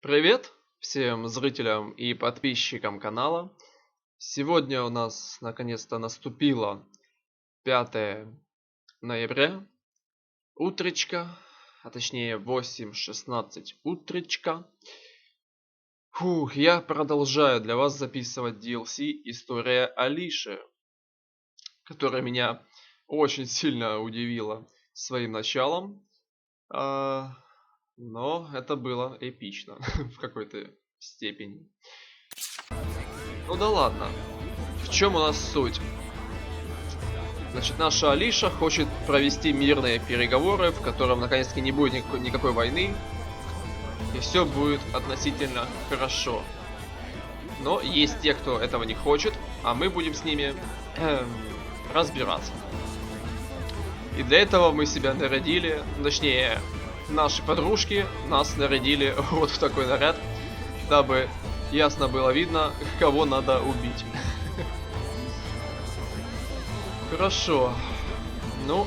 Привет всем зрителям и подписчикам канала. Сегодня у нас наконец-то наступило 5 ноября. Утречка, а точнее 8:16 утречка. Я продолжаю для вас записывать DLC История Алиши, которая меня очень сильно удивила своим началом. Но это было эпично в какой-то степени. Ну да ладно. В чем у нас суть? Значит, наша Алиша хочет провести мирные переговоры, в котором наконец-таки не будет никакой войны. И все будет относительно хорошо. Но есть те, кто этого не хочет, а мы будем с ними разбираться. И для этого мы себя нарядили, точнее, наши подружки нас нарядили вот в такой наряд, дабы ясно было видно, кого надо убить. Хорошо. Ну,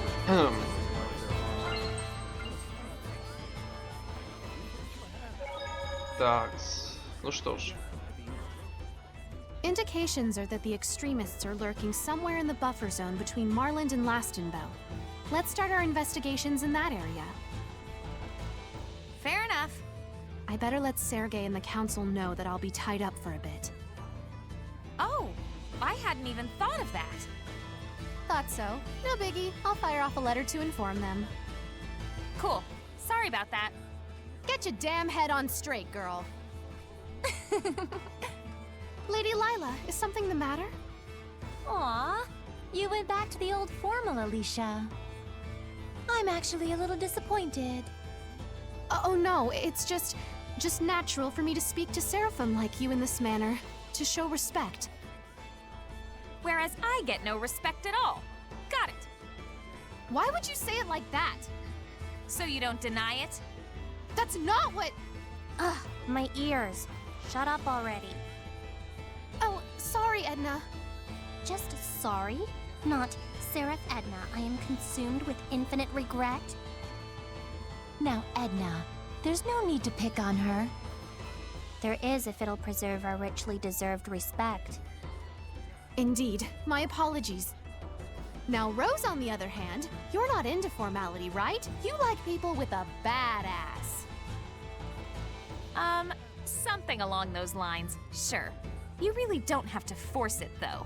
так, ну что ж. Indications are that the extremists are lurking somewhere in the buffer zone between Marland and Lastenbell. Let's start our investigations in that area. Fair enough. I better let Sergei and the council know that I'll be tied up for a bit. Oh, I hadn't even thought of that. Thought so. No biggie. I'll fire off a letter to inform them. Cool. Sorry about that. Get your damn head on straight, girl. Lady Lila, is something the matter? Aw, you went back to the old formal, Alisha. I'm actually a little disappointed. Oh no, it's just natural for me to speak to Seraphim like you in this manner, to show respect. Whereas I get no respect at all. Got it. Why would you say it like that? So you don't deny it? That's not what... Ugh, my ears. Shut up already. Oh, sorry, Edna. Just sorry? Not, Seraph Edna, I am consumed with infinite regret? Now, Edna, there's no need to pick on her. There is if it'll preserve our richly deserved respect. Indeed. My apologies. Now, Rose, on the other hand, you're not into formality, right? You like people with a badass. Something along those lines. Sure. You really don't have to force it, though.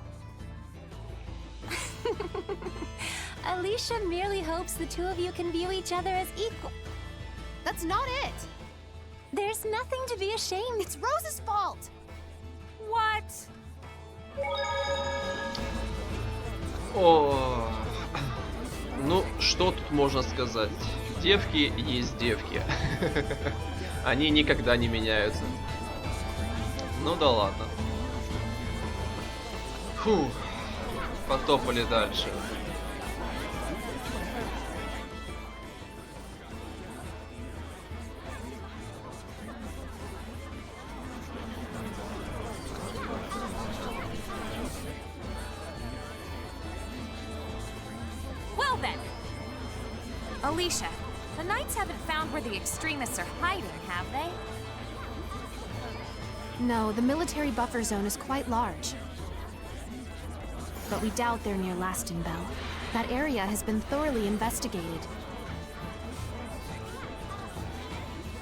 Alisha merely hopes the two of you can view each other as equal. That's not it. There's nothing to be ashamed. It's Rose's fault. What? О, ну, что тут можно сказать? Девки есть девки. Они никогда не меняются. Ну да ладно. Фух, потопали дальше. Well then. Alisha, the Knights haven't found where the extremists are hiding, have they? No, the military buffer zone is quite large. But we doubt they're near Lastenbell. That area has been thoroughly investigated.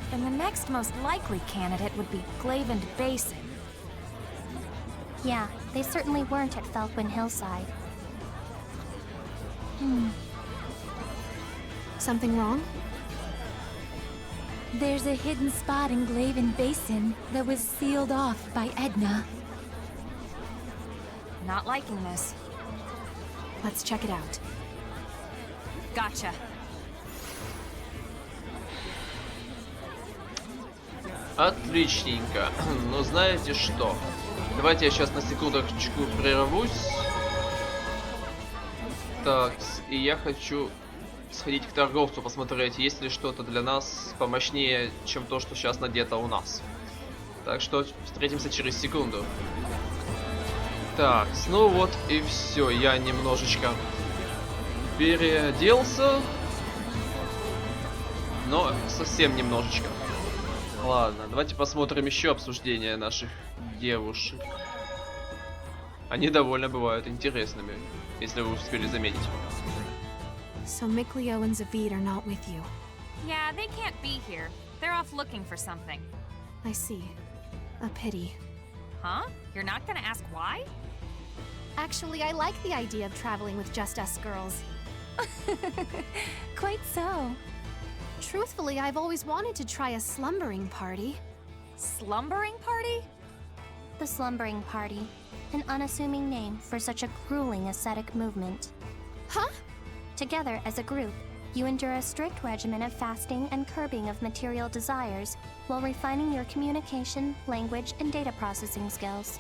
Then the next most likely candidate would be Glavin Basin. Yeah, they certainly weren't at Falcon Hillside. Something wrong? There's a hidden spot in Glavin Basin that was sealed off by Edna. Not liking this. Let's check it out. Gotcha. Отличненько. Но знаете что? Давайте я сейчас на секундочку прервусь. Так, и я хочу сходить к торговцу, посмотреть, есть ли что-то для нас помощнее, чем то, что сейчас надето у нас. Так что встретимся через секунду. Так, ну вот и все. Я немножечко переоделся. Но совсем немножечко. Ладно, давайте посмотрим еще обсуждения наших девушек. Они довольно бывают интересными, если вы успели заметить. So Mikleo and Zavid are not with you. Yeah, they can't be here. They're off looking for something. I see. A pity. Huh? You're not gonna ask why? Actually, I like the idea of traveling with just us girls. Quite so. Truthfully, I've always wanted to try a slumbering party. Slumbering party? The Slumbering Party, an unassuming name for such a grueling ascetic movement. Huh? Together as a group, you endure a strict regimen of fasting and curbing of material desires while refining your communication, language, and data processing skills.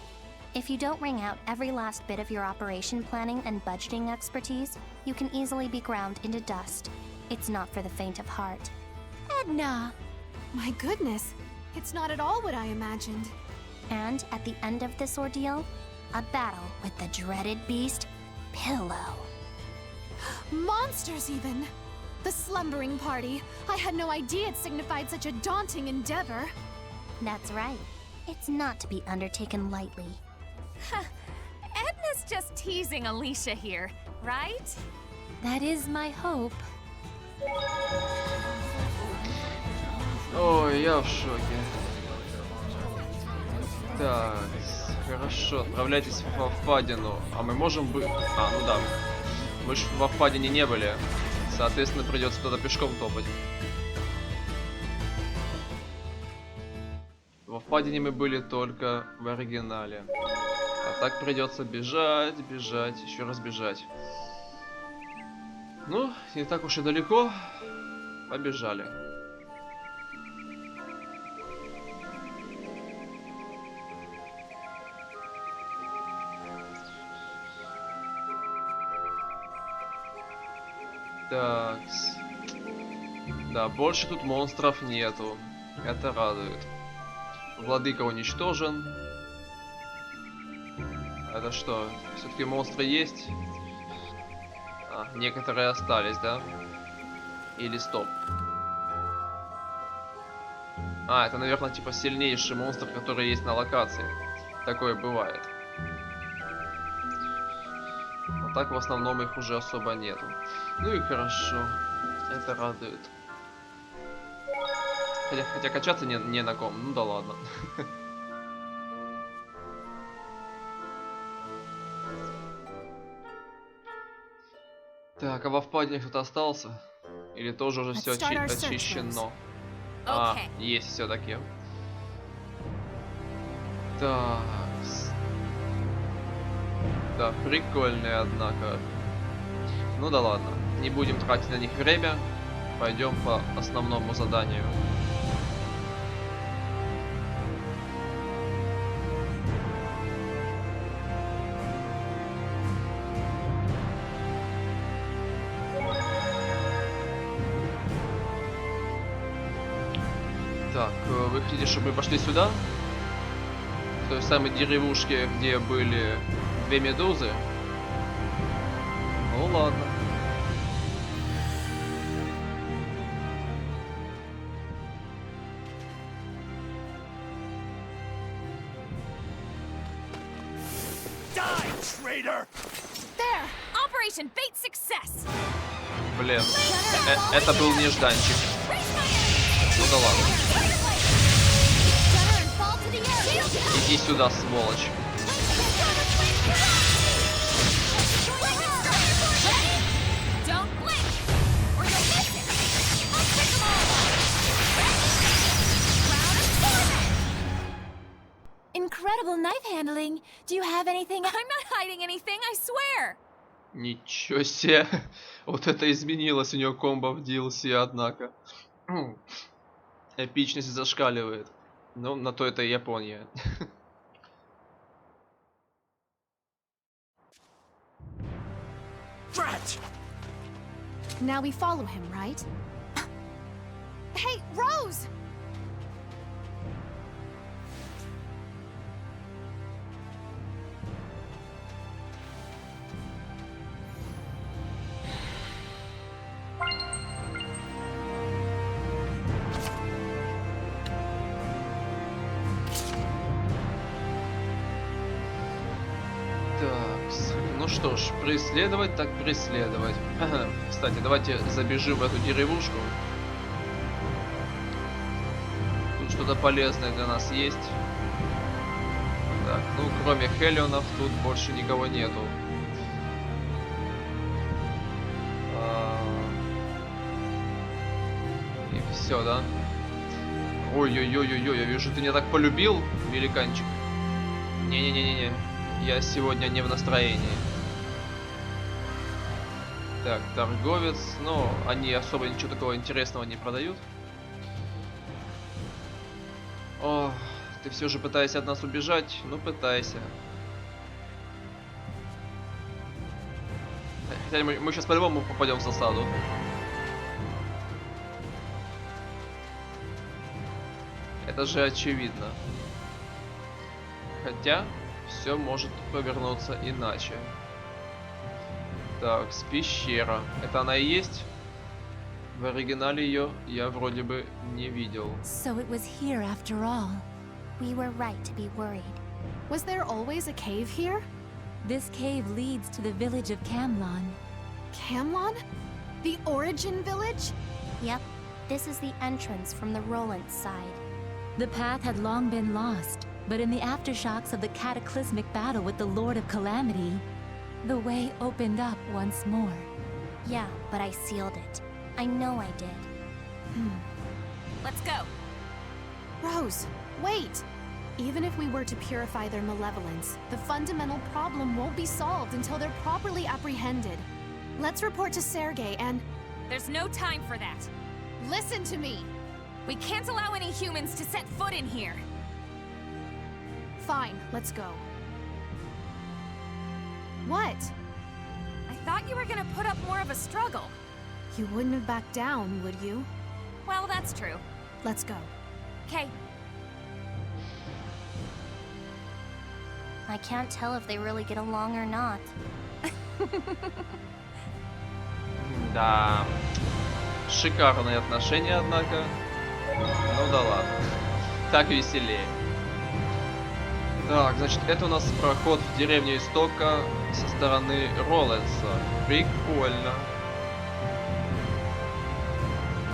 If you don't wring out every last bit of your operation planning and budgeting expertise, you can easily be ground into dust. It's not for the faint of heart. Edna! My goodness, it's not at all what I imagined. And at the end of this ordeal, a battle with the dreaded beast, Pillow. Monsters, even! The slumbering party. I had no idea it signified such a daunting endeavor. That's right. It's not to be undertaken lightly. Edna's just teasing Alisha here, right? That is my hope. Ой, я в шоке. Так, хорошо, отправляйтесь во впадину. А мы можем быть... А, ну да. Мы ж во впадине не были. Соответственно, придется туда пешком топать. Во впадине мы были только в оригинале. А так придется бежать, бежать, еще раз бежать. Ну, не так уж и далеко. Побежали. Так. Да, больше тут монстров нету. Это радует. Владыка уничтожен. Это что? Все-таки монстры есть? А, некоторые остались, да? Или стоп? А, это, наверное, типа сильнейший монстр, который есть на локации. Такое бывает. А так в основном их уже особо нету. Ну и хорошо. Это радует. Хотя качаться не на ком. Ну да ладно. Так, а во впадине кто-то остался? Или тоже уже все очищено? А, есть все-таки. Так. Да, прикольные, однако. Ну да ладно. Не будем тратить на них время. Пойдем по основному заданию. Так, вы хотите, чтобы мы пошли сюда? В той самой деревушке, где были две медузы? Ну ладно. There! Operation Bait Success! Блин, это был нежданчик. Ну да ладно. Иди сюда, сволочь. Incredible knife handling. Do you have anything? I'm not hiding anything, I swear. Ничего себе. Вот это изменилось у него комбо в DLC, однако. Эпичность зашкаливает. Ну, на то это и Япония. Now we follow him, right? Hey, Rose! что ж, преследовать так преследовать. Кстати, давайте забежим в эту деревушку. Тут что-то полезное для нас есть. Так, ну кроме Хелионов тут больше никого нету. И все, да? Ой-ой-ой-ой-ой, я вижу, ты меня так полюбил, великанчик. Не-не-не-не-не, я сегодня не в настроении. Так, торговец, но они особо ничего такого интересного не продают. О, ты все же пытаешься от нас убежать? Ну, пытайся. Хотя мы сейчас по-любому попадем в засаду. Это же очевидно. Хотя, все может повернуться иначе. Так, пещера. Это она и есть? В оригинале ее я вроде бы не видел. So it was here after all. We were right to be worried. Was there always a cave here? This cave leads to the village of Camlon. Camlon? The origin village? Yep, this is the entrance from the Roland side. The path had long been lost, but in the aftershocks of the cataclysmic battle with the Lord of Calamity, the way opened up once more. Yeah, but I sealed it. I know I did. Let's go. Rose, wait! Even if we were to purify their malevolence, the fundamental problem won't be solved until they're properly apprehended. Let's report to Sergei and... There's no time for that. Listen to me! We can't allow any humans to set foot in here. Fine, let's go. What? I thought you were gonna put up more of a struggle. You wouldn't have backed down, would you? Well, that's true. Let's go. Okay. I can't tell if they really get along or not. Да. Шикарные отношения, однако. Ну да ладно. Так веселее. Так, значит, это у нас проход в деревню Истока со стороны Ролленса. Прикольно.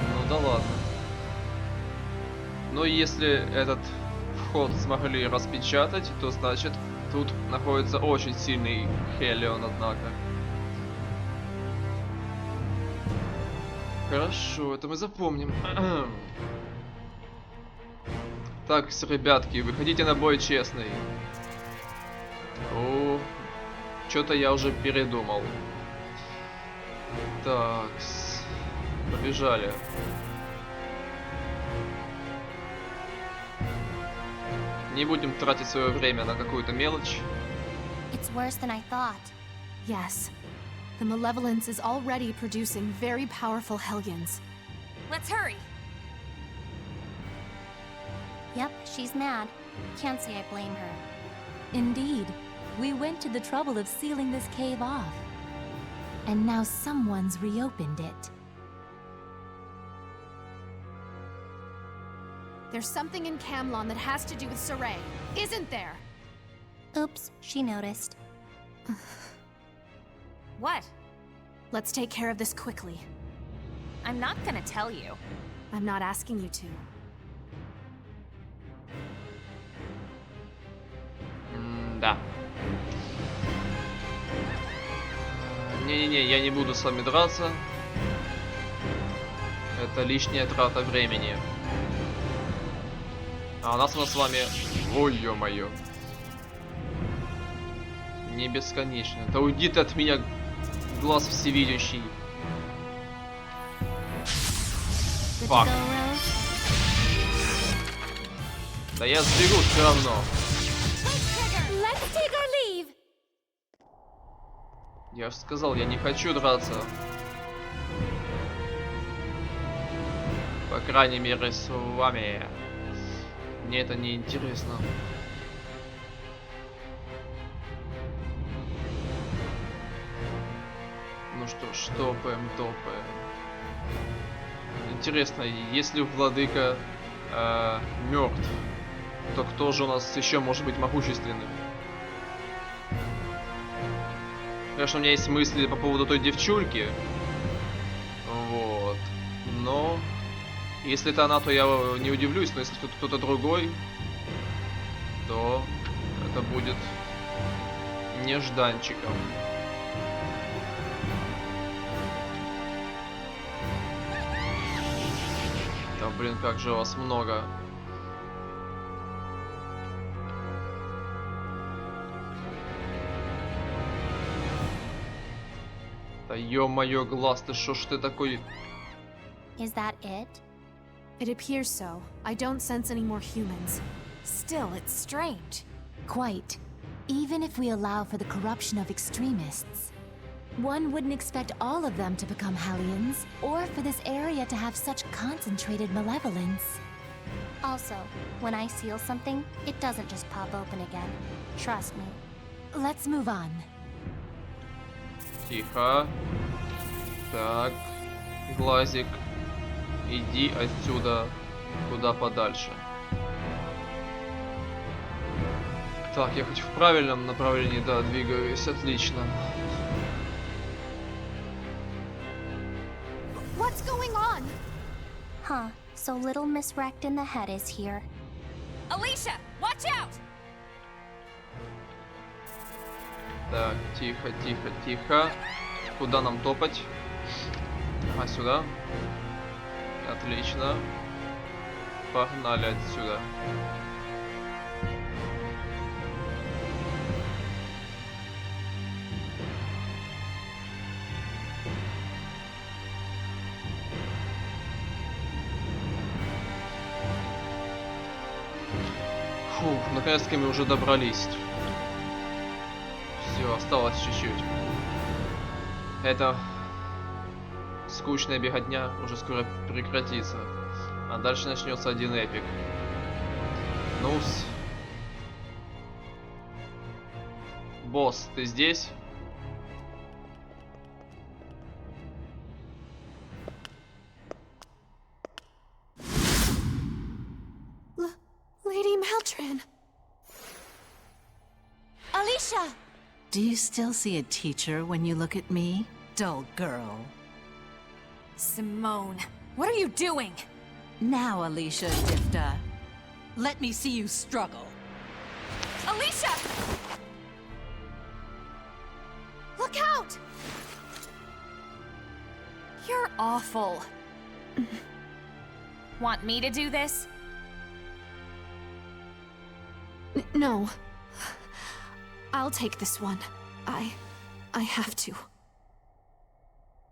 Ну да ладно. Но если этот вход смогли распечатать, то значит тут находится очень сильный Хелион, однако. Хорошо, это мы запомним. Так, ребятки, выходите на бой честный. О, что-то я уже передумал. Так, побежали. Не будем тратить свое время на какую-то мелочь. It's worse than I thought. Yes. The malevolence is already producing very powerful Hellions. Let's hurry. Yep, she's mad. Can't say I blame her. Indeed, we went to the trouble of sealing this cave off. And now someone's reopened it. There's something in Camlon that has to do with Saray, isn't there? Oops, she noticed. What? Let's take care of this quickly. I'm not gonna tell you. I'm not asking you to. Да. Не-не-не, я не буду с вами драться. Это лишняя трата времени. А у нас с вами... Ой, ё-моё. Не бесконечно. Да уйди ты от меня, глаз всевидящий. Фак. Да я сбегу все равно. Я же сказал, я не хочу драться. По крайней мере, с вами. Мне это не интересно. Ну что ж, топаем. Интересно, если владыка мертв, то кто же у нас еще может быть могущественным? Конечно, у меня есть мысли по поводу той девчульки. Вот. Но если это она, то я не удивлюсь. Но если тут кто-то другой, то это будет нежданчиком. Да блин, как же вас много. Да ё-моё, глаз, ты шо ж ты такой... Is that it? It appears so. I don't sense any more humans. Still, it's strange. Quite. Even if we allow for the corruption of extremists. One wouldn't expect all of them to become Hellions, or for this area to have such concentrated malevolence. Also, when I seal something, it doesn't just pop open again. Trust me. Let's move on. Тихо. Так. Глазик. Иди отсюда куда подальше. Так, я хоть в правильном направлении, да, двигаюсь. Отлично. What's going on? Huh, so little Miss Wrecked in the Head is here. Alisha, watch out! Так, тихо, тихо, тихо. Куда нам топать? А, сюда. Отлично. Погнали отсюда. Фух, наконец-таки мы уже добрались. Все, осталось чуть-чуть. Это скучная беготня уже скоро прекратится. А дальше начнется один эпик. Ну-с. Босс, ты здесь? Lady Maltran. Alisha! Do you still see a teacher when you look at me, dull girl? Simone, what are you doing? Now, Alisha Difta, let me see you struggle. Alisha! Look out! You're awful. Want me to do this? No. I'll take this one. I have to.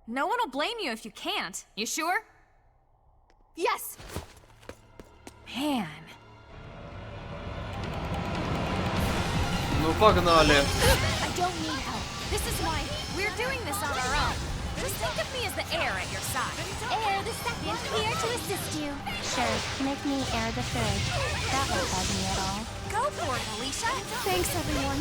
No one will blame you if you can't. You sure? Yes! Man. Ну погнали. I don't need help. This is why we're doing this on our own. Just think of me as the heir at your side. Heir the second, here to assist you. Sure, make me Heir the third. That won't bug me at all. Go for it, Alisha. Thanks, everyone.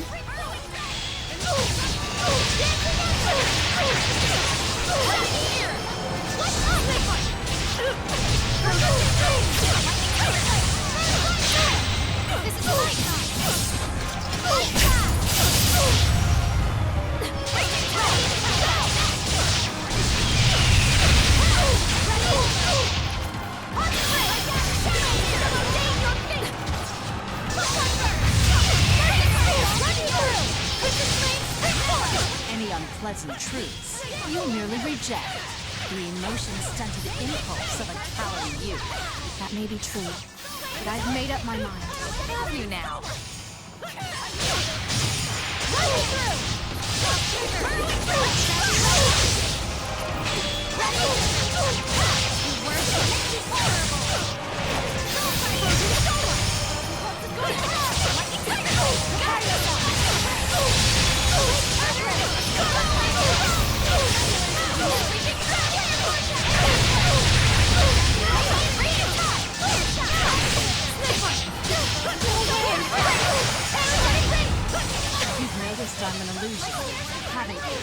This is Any unpleasant truths, you merely reject. The emotion-stunted impulse of a cowardly youth. That may be true, but I've made up my mind. Have you now? You've noticed I'm an illusion, haven't you?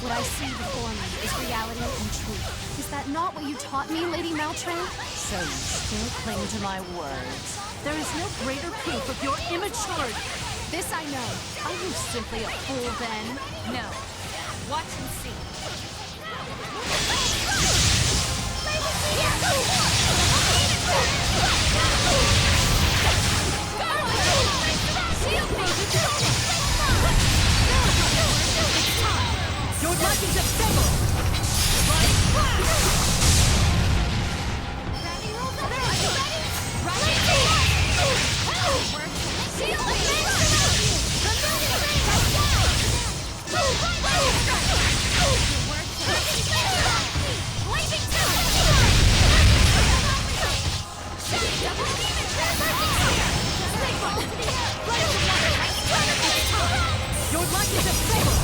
What I see before me is reality and truth. Is that not what you taught me, Lady Maltran? So you still cling to my words. There is no greater proof of your immaturity. This I know. Are you simply a fool then? No. Watch and see. Your life is ephemeral! Your life is ephemeral!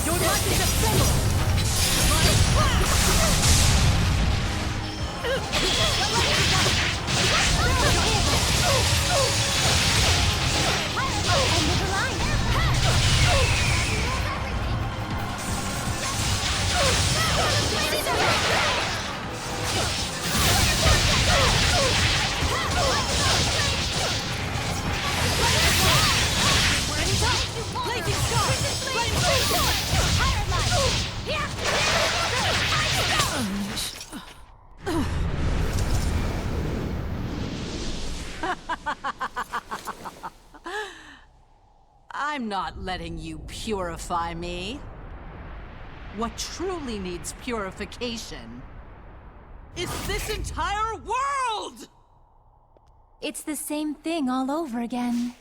Your life is ephemeral! I'm not letting you purify me. What truly needs purification is this entire world! It's the same thing all over again.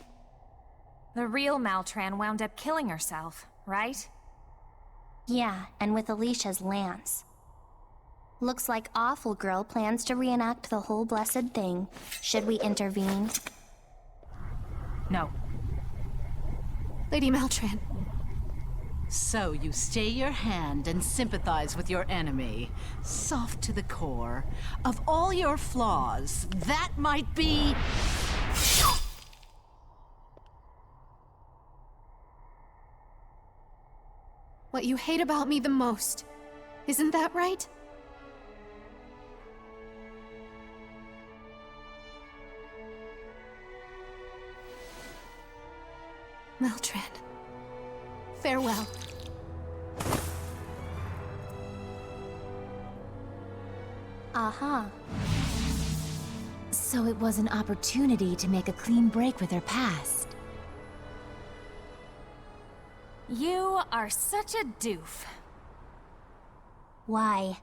The real Maltran wound up killing herself, right? Yeah, and with Alisha's lance. Looks like Awful Girl plans to reenact the whole blessed thing. Should we intervene? No. Lady Maltran. So you stay your hand and sympathize with your enemy. Soft to the core. Of all your flaws, that might be... What you hate about me the most. Isn't that right? Maltran. Farewell. Aha. So it was an opportunity to make a clean break with her past. You are such a doof. Why?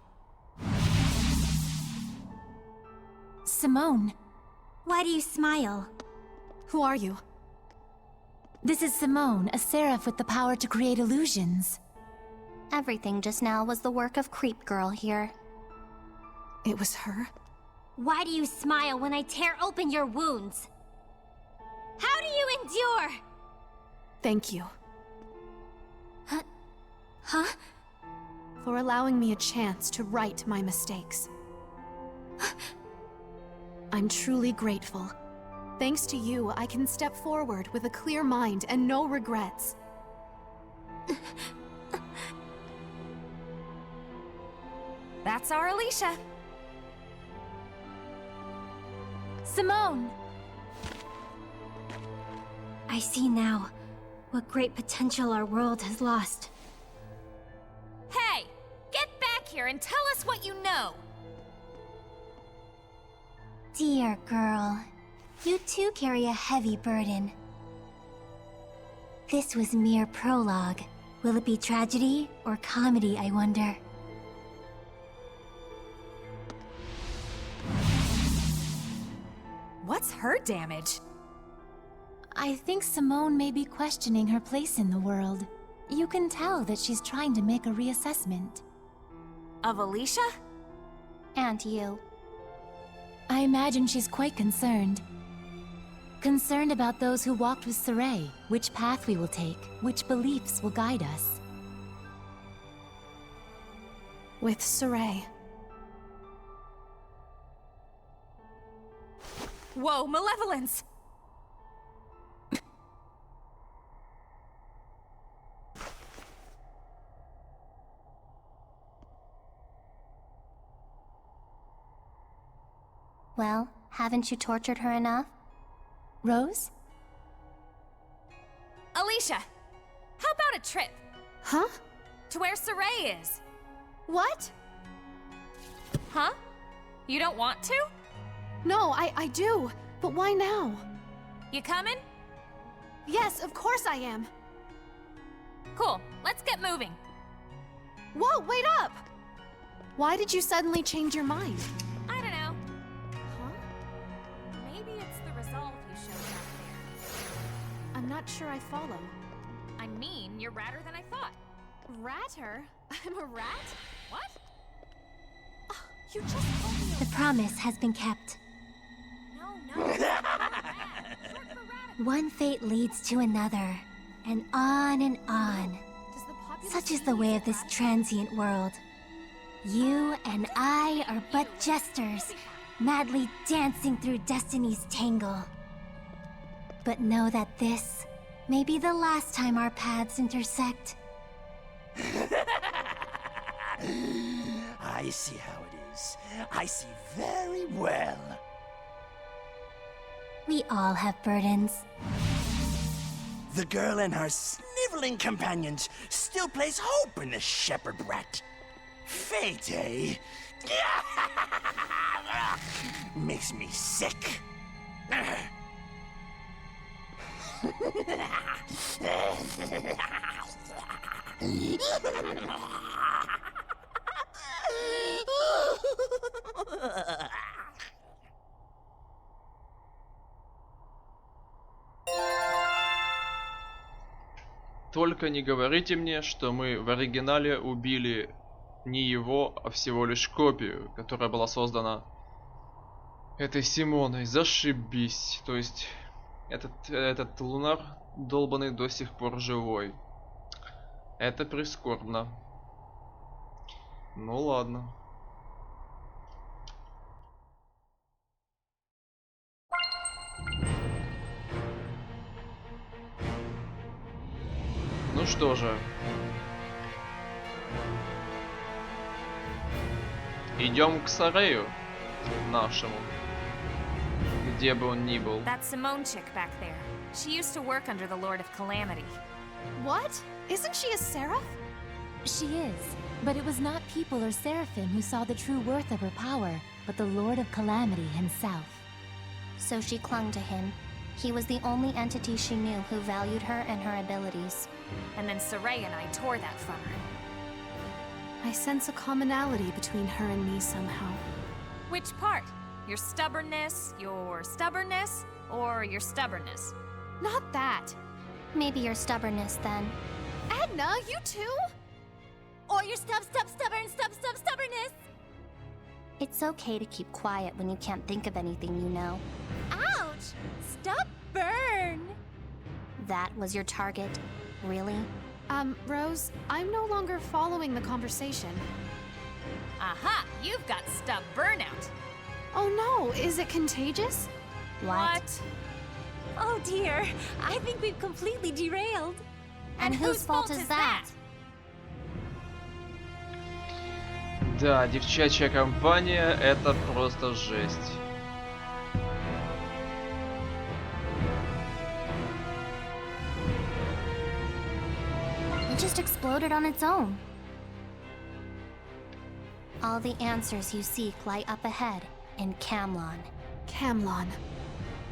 Simone, Why do you smile? Who are you? this is Simone, a seraph with the power to create illusions. Everything just now was the work of Creep Girl here. It was her? Why do you smile when I tear open your wounds? How do you endure? Thank you. Huh? For allowing me a chance to right my mistakes. I'm truly grateful. Thanks to you, I can step forward with a clear mind and no regrets. That's our Alisha. Simone! I see now what great potential our world has lost. Hey! Get back here and tell us what you know! Dear girl, you too carry a heavy burden. This was mere prologue. Will it be tragedy or comedy, I wonder? What's her damage? I think Simone may be questioning her place in the world. You can tell that she's trying to make a reassessment. Of Alisha? And you. I imagine she's quite concerned. Concerned about those who walked with Sarai, which path we will take, which beliefs will guide us. With Sarai. Whoa, malevolence! Well, haven't you tortured her enough? Rose? Alisha, how about a trip Huh? to where Sarai is? What? Huh? You don't want to? No, I do. But why now? You coming? Yes, of course I am. Cool, let's get moving. Whoa, wait up! Why did you suddenly change your mind? I don't know. Huh? Maybe it's the resolve you showed back there. I'm not sure I follow. I mean, you're radder than I thought. Ratter? I'm a rat? What? You just told me The promise has been kept. No, you're rad. Short for radical. One fate leads to another, and on and on. Does the populace Such is the way of this transient world. You and I are but jesters, madly dancing through destiny's tangle. But know that this may be the last time our paths intersect. I see how it is. I see very well. We all have burdens. The girl and her sniveling companions still place hope in the shepherd brat. Fate, eh? Makes me sick. Только не говорите мне, что мы в оригинале убили не его, а всего лишь копию, которая была создана этой Симоной. Зашибись. То есть этот лунар долбанный до сих пор живой. Это прискорбно. Ну ладно. Ну что же. Идем к Сарею нашему. Где бы он ни был. That Simone chick back there. She used to work under the Lord of Calamity. What? Isn't she a seraph? She is, but it was not people or seraphim who saw the true worth of her power, but the Lord of Calamity himself. So she clung to him. He was the only entity she knew who valued her and her abilities. And then Sarai and I tore that from her. I sense a commonality between her and me somehow. Which part? Your stubbornness, or your stubbornness? Not that. Maybe your stubbornness then. Edna, you too? Or your stubbornness! It's okay to keep quiet when you can't think of anything you know. Ouch! Stubborn! That was your target? Really? Rose, I'm no longer following the conversation. Aha! You've got stub burnout! Oh no, is it contagious? What? Oh dear, I think we've completely derailed. And whose fault is that? Да, девчачья компания — это просто жесть. It just exploded on its own. All the answers you seek lie up ahead in Camlon. Camlon.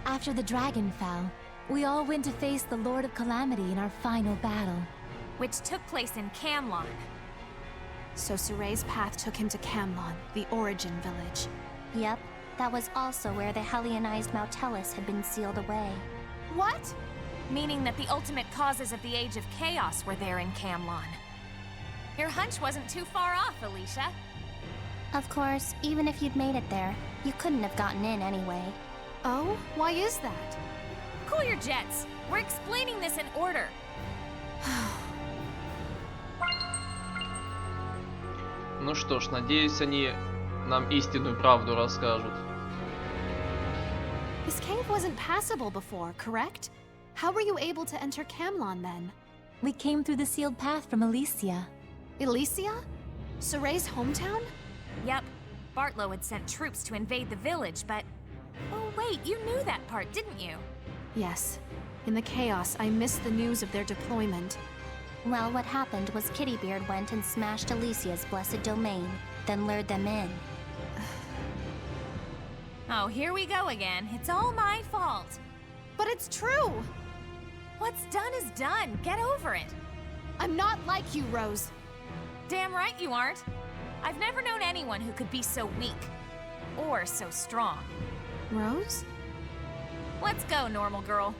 After the dragon fell, we all went to face the Lord of Calamity in our final battle. Which took place in Camlon. So Saray's path took him to Camlon, the origin village. Yep, that was also where the Helionized Mautellus had been sealed away. What? Meaning that the ultimate causes of the Age of Chaos were there in Camlon. Your hunch wasn't too far off, Alisha. Of course, even if you'd made it there, you couldn't have gotten in anyway. Oh, why is that? Cool your jets. We're explaining this in order. Ну что ж, надеюсь, они нам истинную правду расскажут. This cave wasn't passable before, correct? How were you able to enter Camlon then? We came through the sealed path from Elysia. Elysia? Soray's hometown? Yep. Bartlow had sent troops to invade the village, but... Oh wait, you knew that part, didn't you? Yes. In the chaos, I missed the news of their deployment. Well, what happened was Kittybeard went and smashed Alicia's blessed domain, then lured them in. Oh, here we go again. It's all my fault. But it's true! What's done is done. Get over it. I'm not like you, Rose. Damn right you aren't. I've never known anyone who could be so weak. Or so strong. Rose? Let's go, normal girl.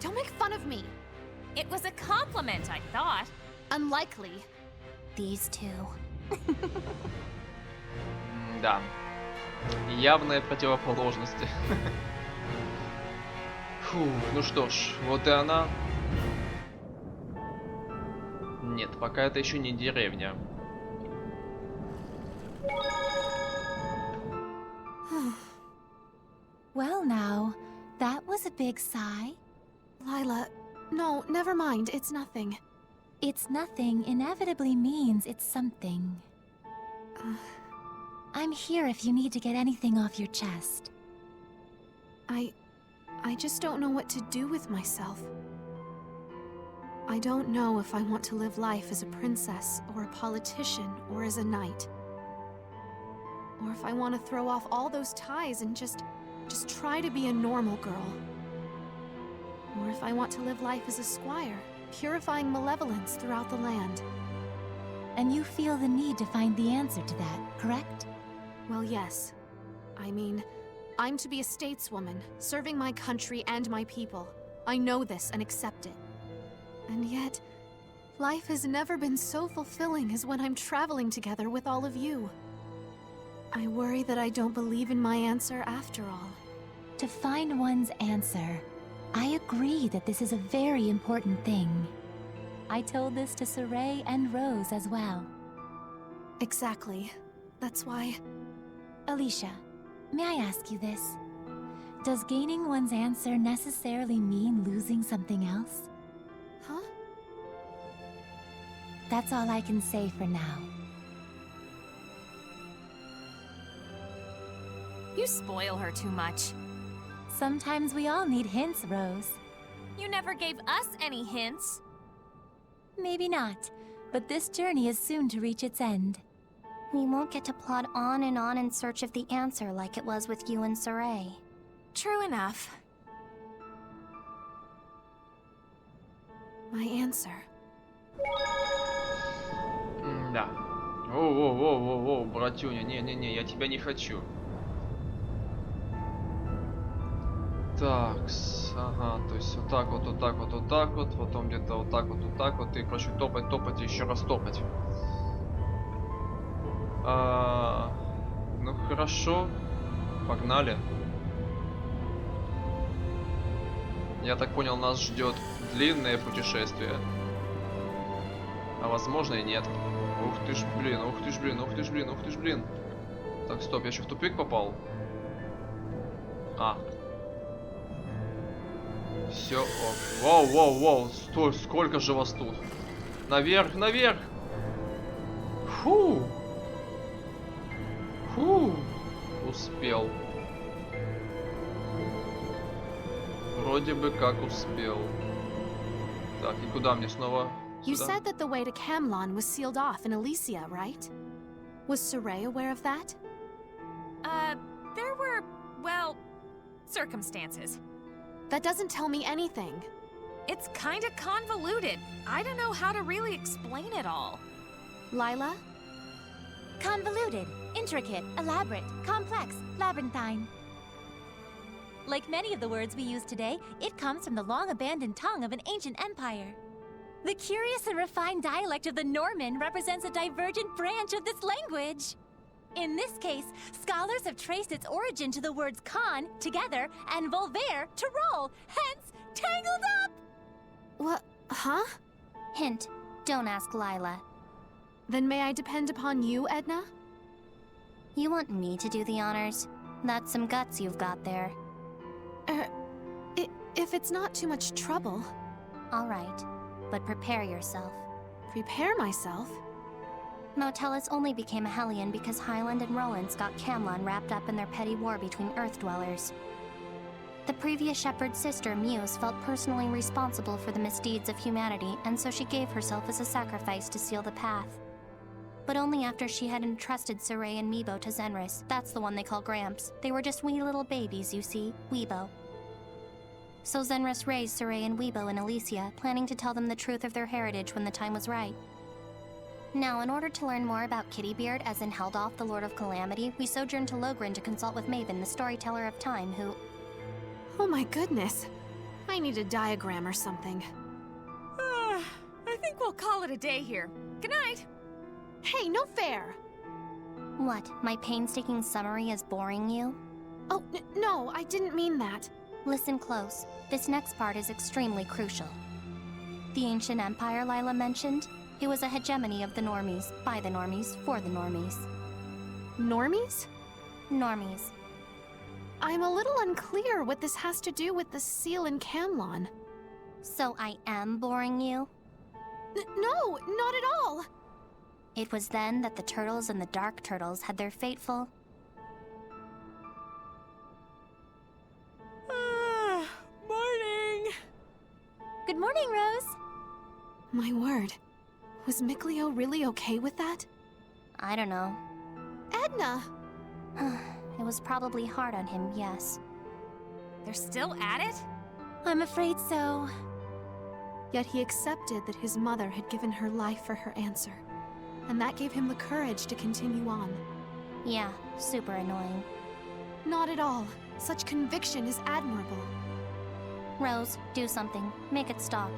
Don't make fun of me. It was a compliment, I thought. Unlikely. These two. Да. Явные противоположности. Фу, ну что ж, вот и она. Нет, пока это еще не деревня. Well now, that was a big sigh. Lila, no, never mind. It's nothing. It's nothing inevitably means it's something. I'm here if you need to get anything off your chest. I just don't know what to do with myself. I don't know if I want to live life as a princess, or a politician, or as a knight. Or if I want to throw off all those ties and just try to be a normal girl. Or if I want to live life as a squire, purifying malevolence throughout the land. And you feel the need to find the answer to that, correct? Well, yes. I mean, I'm to be a stateswoman, serving my country and my people. I know this and accept it. And yet, life has never been so fulfilling as when I'm traveling together with all of you. I worry that I don't believe in my answer after all. To find one's answer, I agree that this is a very important thing. I told this to Saray and Rose as well. Exactly. That's why... Alisha, may I ask you this? Does gaining one's answer necessarily mean losing something else? Huh? That's all I can say for now. You spoil her too much. Sometimes we all need hints, Rose. You never gave us any hints. Maybe not, but this journey is soon to reach its end. We won't get to plod on in search of the answer like it was with you and Saray. True enough. My answer. Да. Воу, братюня, не-не-не, я тебя не хочу. Так, ага, то есть вот так вот, вот так вот, вот так вот, потом где-то вот так вот, и, короче, топать и еще раз топать. Ну хорошо, погнали. Я так понял, нас ждет длинное путешествие. А возможно и нет. Ух ты ж, блин, ух ты ж, блин, ух ты ж, блин, ух ты ж, блин. Так, стоп, я еще в тупик попал. Все, ок. Воу, стой, сколько же вас тут? Наверх, наверх! Фу! Успел. Вроде бы как успел. Так, и куда мне снова? You Сюда? said that the way to Camlon was sealed off in Elysia, right? Was Saray aware of that? There were, well, circumstances. That doesn't tell me anything. It's kinda convoluted. I don't know how to really explain it all. Lila? Convoluted, intricate, elaborate, complex, labyrinthine. Like many of the words we use today, it comes from the long-abandoned tongue of an ancient empire. The curious and refined dialect of the Norman represents a divergent branch of this language. In this case, scholars have traced its origin to the words con, together, and volvere, to roll, hence, tangled up! What? Huh? Hint, don't ask Lila. Then may I depend upon you, Edna? You want me to do the honors? That's some guts you've got there. If it's not too much trouble. All right, but prepare yourself. Prepare myself? Motelis only became a Hellion because Highland and Rollins got Camlon wrapped up in their petty war between Earth dwellers. The previous shepherd's sister, Muse, felt personally responsible for the misdeeds of humanity, and so she gave herself as a sacrifice to seal the path. But only after she had entrusted Saray and Meebo to Zenris. That's the one they call Gramps. They were just wee little babies, you see, Weebo. So Zenris raised Saray and Weebo in Alicia, planning to tell them the truth of their heritage when the time was right. Now, in order to learn more about Kittybeard, as in Heldolf, the Lord of Calamity, we sojourned to Logren to consult with Maven, the storyteller of time, who... Oh my goodness. I need a diagram or something. I think we'll call it a day here. Good night. Hey, no fair! What, my painstaking summary is boring you? Oh, no, I didn't mean that. Listen close. This next part is extremely crucial. The ancient empire Lila mentioned, it was a hegemony of the normies, by the normies, for the normies. Normies? Normies. I'm a little unclear what this has to do with the seal in Camlon. So I am boring you? No, not at all! It was then that the turtles and the dark turtles had their fateful... Morning. Good morning, Rose. My word. Was Mikleo really okay with that? I don't know. Edna! It was probably hard on him, yes. They're still at it? I'm afraid so. Yet he accepted that his mother had given her life for her answer. And that gave him the courage to continue on. Yeah, super annoying. Not at all. Such conviction is admirable. Rose, do something. Make it stop.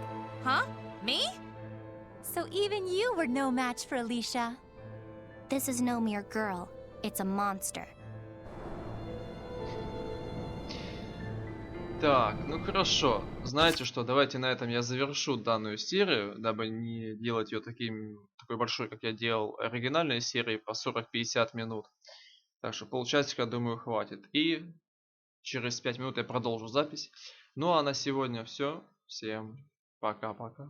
Huh? Me? So even you were no match for Alisha. This is no mere girl. It's a monster. Так, ну хорошо. Знаете что, давайте на этом я завершу данную серию, дабы не делать ее такой большой, как я делал оригинальной серии по 40-50 минут. Так что полчасика, думаю, хватит. И через 5 минут я продолжу запись. Ну а на сегодня все. Всем пока-пока.